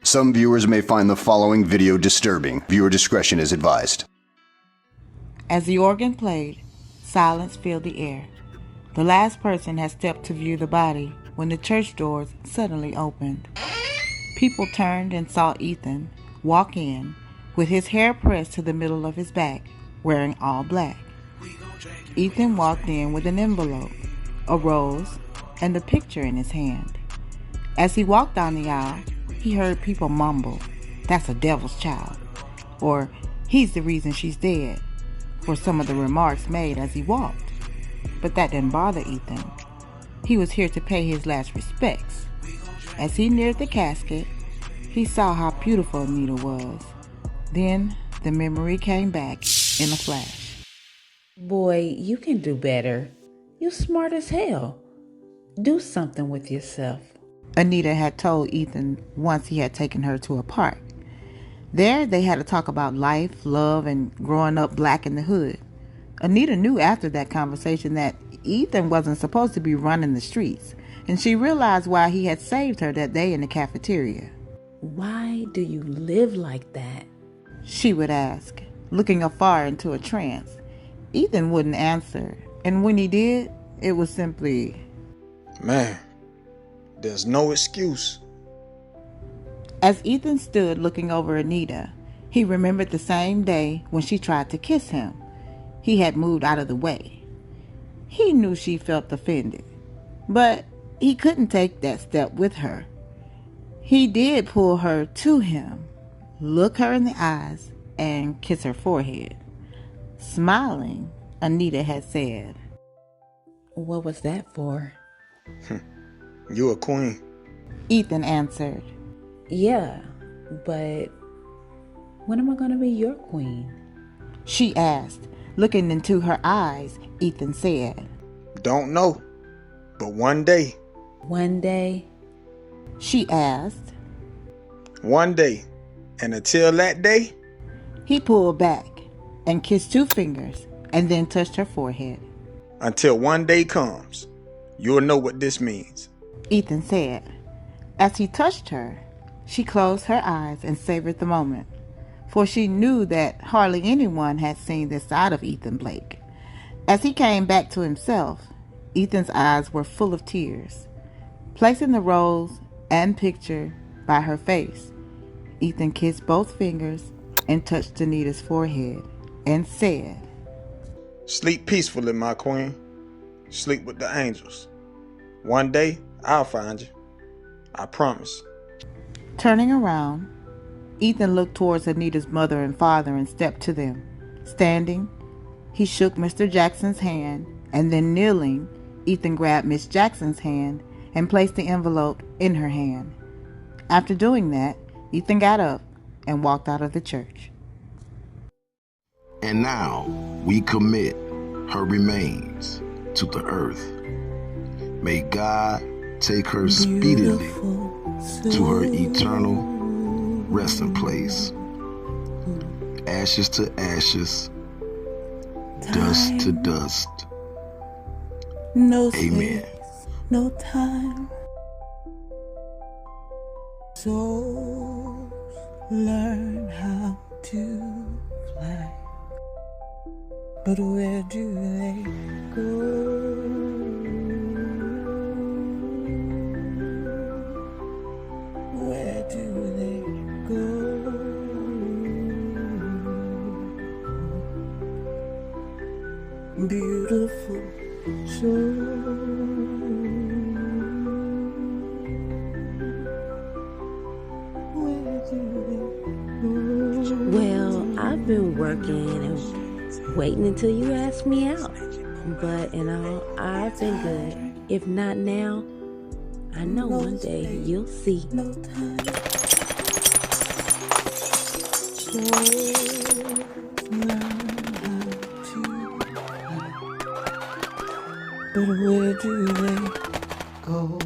Some viewers may find the following video disturbing. Viewer discretion is advised. As the organ played, silence filled the air. The last person had stepped to view the body when the church doors suddenly opened. People turned and saw Ethan walk in with his hair pressed to the middle of his back, wearing all black. Ethan walked in with an envelope, a rose, and a picture in his hand. As he walked down the aisle, he heard people mumble, "That's a devil's child," or "He's the reason she's dead," for some of the remarks made as he walked. But that didn't bother Ethan. He was here to pay his last respects. As he neared the casket, he saw how beautiful Anita was. Then the memory came back in a flash. Boy, you can do better. You're smart as hell. Do something with yourself. Anita had told Ethan once he had taken her to a park. There they had to talk about life, love, and growing up black in the hood. Anita knew after that conversation that Ethan wasn't supposed to be running the streets, and she realized why he had saved her that day in the cafeteria. Why do you live like that? She would ask, looking afar into a trance. Ethan wouldn't answer, and when he did, it was simply, "Man, there's no excuse." As Ethan stood looking over Anita, he remembered the same day when she tried to kiss him. He had moved out of the way. He knew she felt offended, but he couldn't take that step with her. He did pull her to him, look her in the eyes, and kiss her forehead. Smiling, Anita had said, What was that for? You a queen. Ethan answered, Yeah, but when am I going to be your queen? She asked. Looking into her eyes, Ethan said, Don't know, but one day. One day? She asked. One day. And until that day? He pulled back and kissed 2 fingers and then touched her forehead. Until one day comes, you'll know what this means, Ethan said. As he touched her, she closed her eyes and savored the moment, for she knew that hardly anyone had seen this side of Ethan Blake. As he came back to himself, Ethan's eyes were full of tears. Placing the rose and picture by her face, Ethan kissed both fingers and touched Anita's forehead and said, Sleep peacefully, my queen. Sleep with the angels. One day, I'll find you. I promise. Turning around, Ethan looked towards Anita's mother and father and stepped to them. Standing, he shook Mr. Jackson's hand, and then kneeling, Ethan grabbed Miss Jackson's hand and placed the envelope in her hand. After doing that, Ethan got up and walked out of the church. And now we commit her remains to the earth. May God take her speedily to her eternal resting place. Ashes to ashes, dust to dust. No Amen. space, no time. Souls learn how to fly, but where do they go? Where do they go? Beautiful soul. Where do they go? Well, I've been working and waiting until you ask me out. But in all, I've been good. If not now, I know one day you'll see. No time. Souls learn how to fly, but where do they go?